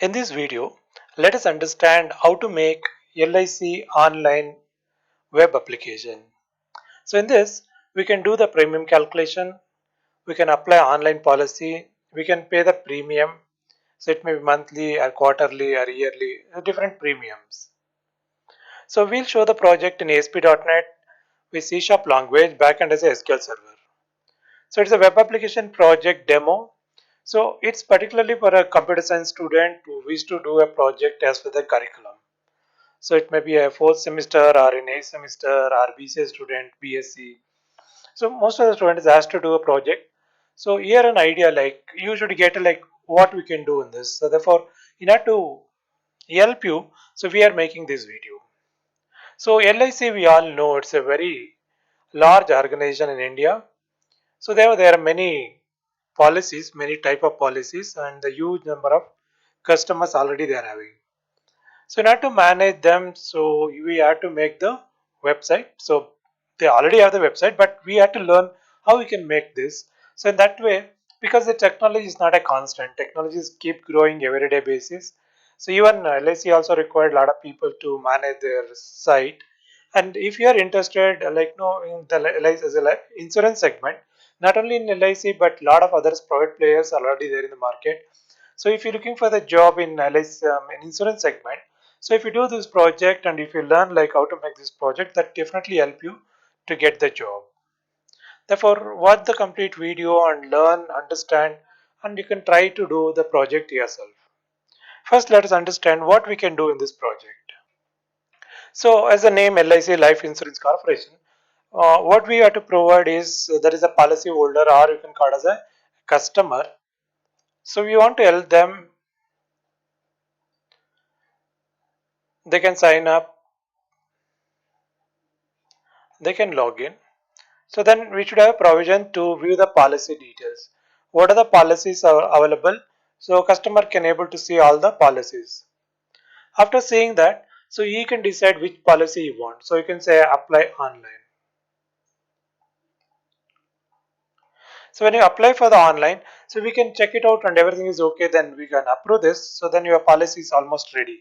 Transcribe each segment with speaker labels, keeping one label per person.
Speaker 1: In this video, let us understand how to make LIC online web application. So in this, we can do the premium calculation, we can apply online policy, we can pay the premium. So it may be monthly or quarterly or yearly, different premiums. So we'll show the project in ASP.NET with C# language backend as a SQL server. So it's a web application project demo. So it's particularly for a computer science student who wish to do a project as per the curriculum. So it may be a fourth semester or an eighth semester or BCA student, BSc. So most of the students has to do a project. So here an idea like you should get like what we can do in this. So therefore, in order to help you, so we are making this video. So LIC we all know it's a very large organization in India. So there are many policies, many type of policies, and the huge number of customers already they are having. So in order to manage them, so we have to make the website. So they already have the website, but we have to learn how we can make this. So in that way, because the technology is not a constant, technologies keep growing every day basis. So even LIC also required a lot of people to manage their site. And if you are interested, like no, in the LIC as a insurance segment, not only in LIC but a lot of others private players are already there in the market. So if you're looking for the job in LIC in insurance segment, so if you do this project and if you learn like how to make this project, that definitely help you to get the job. Therefore, watch the complete video and learn, understand, and you can try to do the project yourself. First, let us understand what we can do in this project. So, as the name LIC Life Insurance Corporation, what we have to provide is there is a policy holder or you can call it as a customer. So, we want to help them, they can sign up, they can log in. So then we should have a provision to view the policy details. What are the policies are available? So customer can able to see all the policies. After seeing that, so he can decide which policy he wants. So you can say apply online. So when you apply for the online, so we can check it out and everything is okay, then we can approve this. So then your policy is almost ready.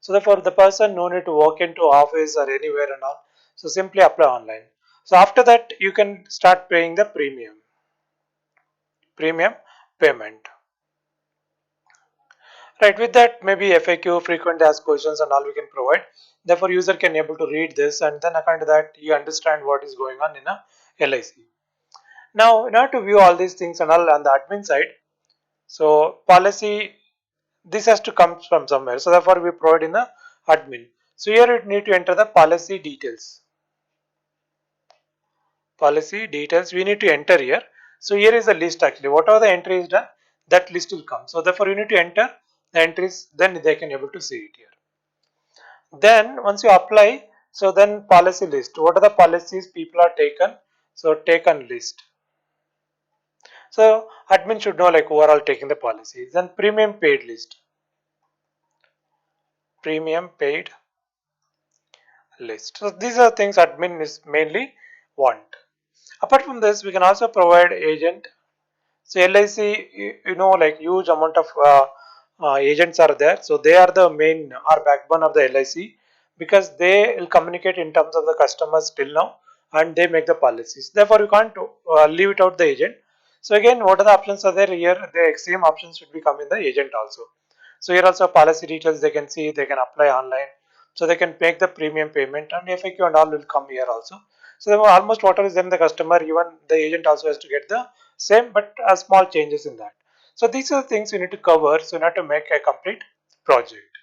Speaker 1: So therefore the person no need to walk into office or anywhere and all. So simply apply online. So after that you can start paying the premium payment. Right, with that maybe FAQ, frequent asked questions and all we can provide. Therefore user can able to read this and then according to that you understand what is going on in a LIC. Now in order to view all these things and all on the admin side, so policy, this has to come from somewhere. So therefore we provide in the admin. So here you need to enter the policy details. Policy details we need to enter here. So here is the list actually. Whatever the entry is done, that list will come. So therefore you need to enter the entries, then they can able to see it here. Then once you apply, so then policy list. What are the policies people are taken? So taken list. So admin should know like overall taking the policies. Then premium paid list. Premium paid list. So these are things admin is mainly want. Apart from this, we can also provide agent. So LIC, you know, like huge amount of agents are there. So they are the main or backbone of the LIC because they will communicate in terms of the customers till now and they make the policies. Therefore, you can't leave it out the agent. So again, what are the options are there here? The same options should be come in the agent also. So here also policy details they can see, they can apply online. So they can make the premium payment and FAQ and all will come here also. So almost whatever is in the customer, even the agent also has to get the same but small changes in that. So these are the things you need to cover so you need to make a complete project.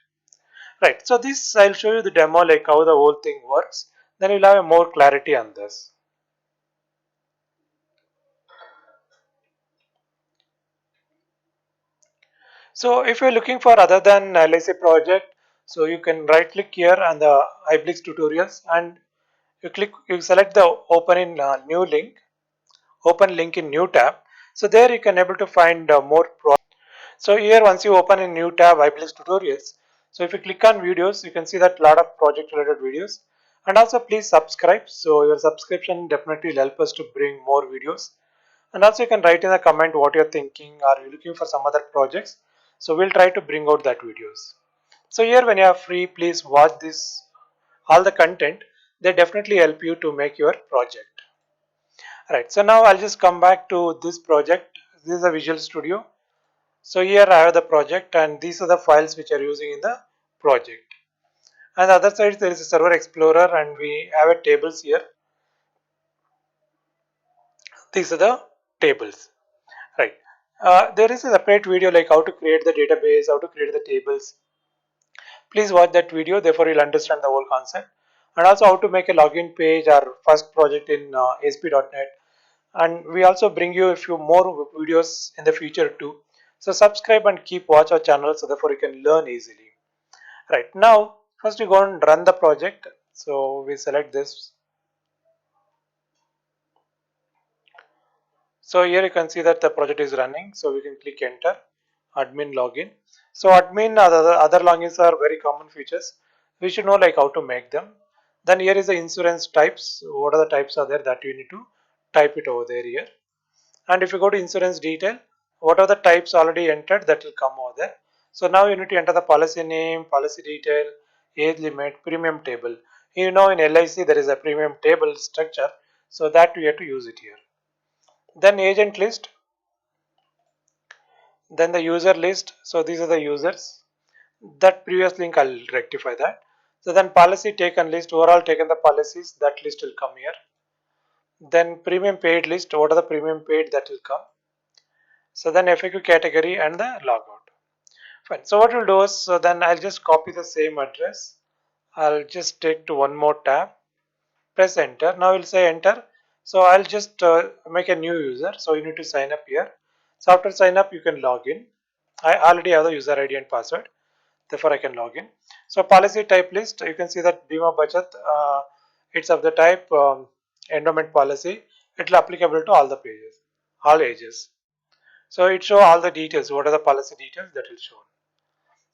Speaker 1: Right. So this I'll show you the demo like how the whole thing works. Then you'll have a more clarity on this. So if you're looking for other than LIC project, so you can right click here on the iBlix tutorials and you select the open in new link, open link in new tab. So there you can able to find more So here once you open a new tab iBlix tutorials, so if you click on videos, you can see that lot of project related videos and also please subscribe. So your subscription definitely will help us to bring more videos and also you can write in the comment what you're thinking. Are you looking for some other projects? So we'll try to bring out that videos. So here when you are free, please watch this, all the content. They definitely help you to make your project. Right, so now I'll just come back to this project. This is a Visual Studio. So here I have the project and these are the files which are using in the project. And the other side there is a Server Explorer and we have a tables here. These are the tables, right? There is a separate video like how to create the database, how to create the tables. Please watch that video, therefore you'll understand the whole concept. And also how to make a login page, our first project in ASP.NET. And we also bring you a few more videos in the future too. So subscribe and keep watch our channel so therefore you can learn easily. Right, now first we go and run the project. So we select this. So here you can see that the project is running. So we can click enter, admin login. So admin other logins are very common features. We should know like how to make them. Then here is the insurance types. What are the types are there that you need to type it over there here. And if you go to insurance detail, what are the types already entered that will come over there. So now you need to enter the policy name, policy detail, age limit, premium table. You know in LIC there is a premium table structure. So that we have to use it here. Then agent list, then the user list. So these are the users. That previous link I'll rectify that. So then policy taken list, overall taken the policies, that list will come here. Then premium paid list, what are the premium paid that will come. So then FAQ category and the logout. Fine. So what we'll do is, so then I'll just copy the same address. I'll just take to one more tab, press enter. Now we'll say enter. So I'll just make a new user. So you need to sign up here. So after sign up, you can log in. I already have the user ID and password. Therefore, I can log in. So policy type list, you can see that Bima Bachat, it's of the type endowment policy. It will applicable to all the pages, all ages. So it show all the details. What are the policy details that will show.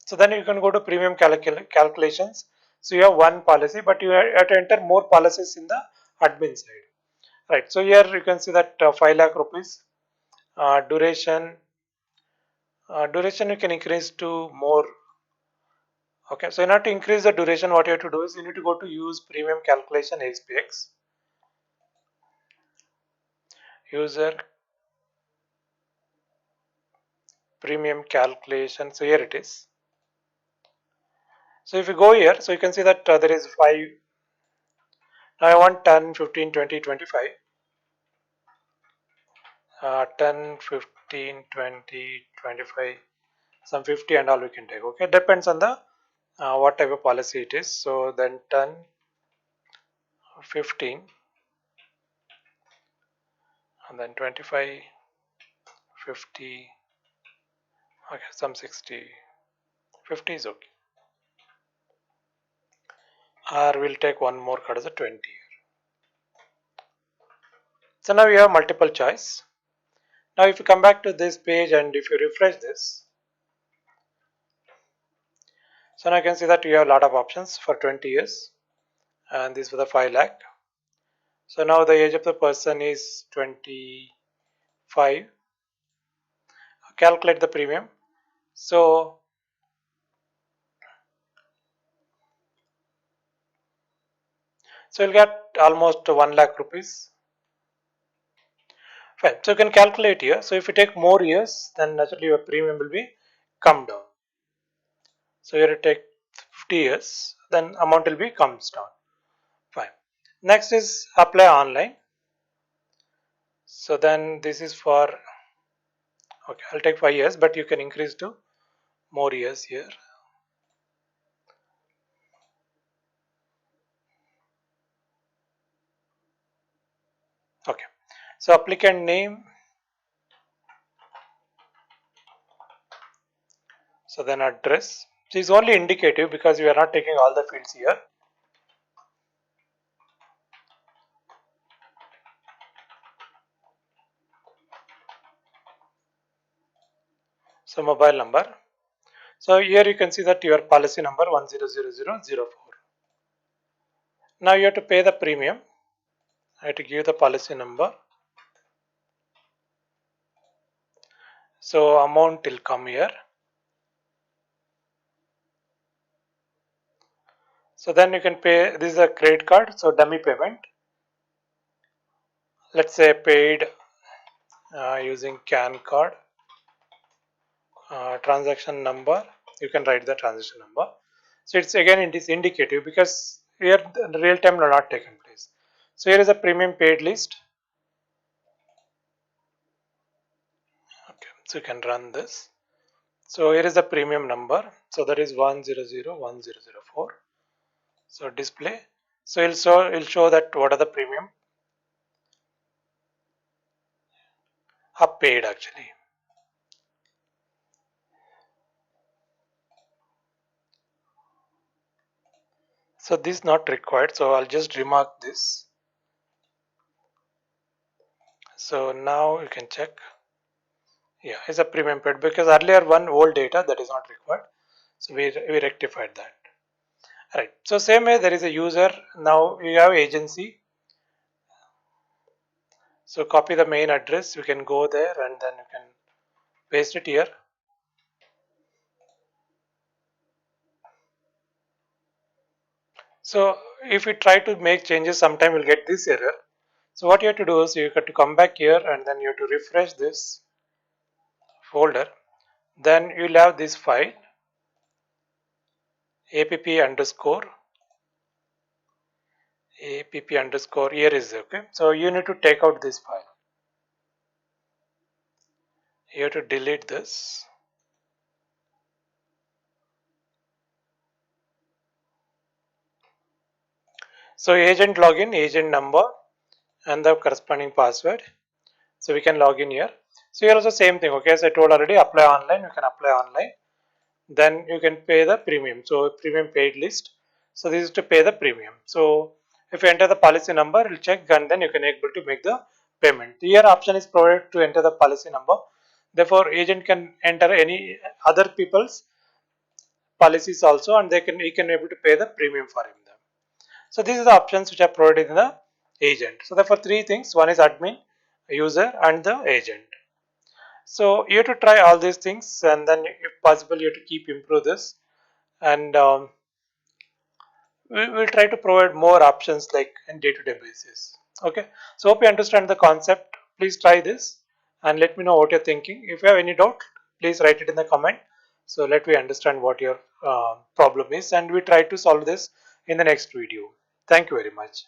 Speaker 1: So then you can go to premium calculations. So you have one policy, but you have to enter more policies in the admin side. Right. So here you can see that 5 lakh rupees duration. Duration you can increase to more. Okay. So in order to increase the duration, what you have to do is you need to go to use premium calculation XPX. User premium calculation. So here it is. So if you go here, so you can see that there is 5. Now I want 10, 15, 20, 25. 10, 15, 20, 25, some 50 and all we can take. Okay, depends on the what type of policy it is. So then 10, 15 and then 25, 50, okay, some 60, 50 is okay. Or we'll take one more card as a 20 here. So now we have multiple choice. Now if you come back to this page and if you refresh this, so now you can see that you have a lot of options for 20 years and this for the 5 lakh. So now the age of the person is 25. Calculate the premium. So you'll get almost 1 lakh rupees. Fine. So you can calculate here. So if you take more years, then naturally your premium will be come down. So here you take 50 years, then amount will be comes down. Fine. Next is apply online. So then this is for, okay, I'll take 5 years, but you can increase to more years here. Okay. So applicant name. So then address. So it's only indicative because we are not taking all the fields here. So mobile number. So here you can see that your policy number 100004. Now you have to pay the premium. I have to give the policy number. So amount will come here. So then you can pay, this is a credit card, so dummy payment. Let's say paid using CAN card, transaction number, you can write the transaction number. So it's again, it is indicative because here the real time will not taken place. So here is a premium paid list. Okay, so you can run this. So here is the premium number. So that is 1001004. So display. So it'll show that what are the premium are paid actually. So this is not required. So I'll just remark this. So now you can check. Yeah, it's a premium paid because earlier one old data that is not required. So we rectified that. Right. So same way there is a user. Now you have agency. So copy the main address. You can go there and then you can paste it here. So if you try to make changes, sometime you'll get this error. So what you have to do is you have to come back here and then you have to refresh this folder. Then you'll have this file app underscore here is okay. So you need to take out this file. You have to delete this. So agent login, agent number, and the corresponding password. So we can log in here. So here also same thing. Okay, as I told already, apply online. You can apply online. Then you can pay the premium. So premium paid list. So this is to pay the premium. So if you enter the policy number, it will check and then you can able to make the payment. Here option is provided to enter the policy number. Therefore, agent can enter any other people's policies also, and he can able to pay the premium for him. So these are the options which are provided in the agent. So therefore, three things: one is admin, user, and the agent. So you have to try all these things, and then if possible, you have to keep improve this, and we will try to provide more options like in day-to-day basis. Okay. So hope you understand the concept. Please try this and let me know what you're thinking. If you have any doubt, please write it in the comment. So let me understand what your problem is, and we try to solve this in the next video. Thank you very much.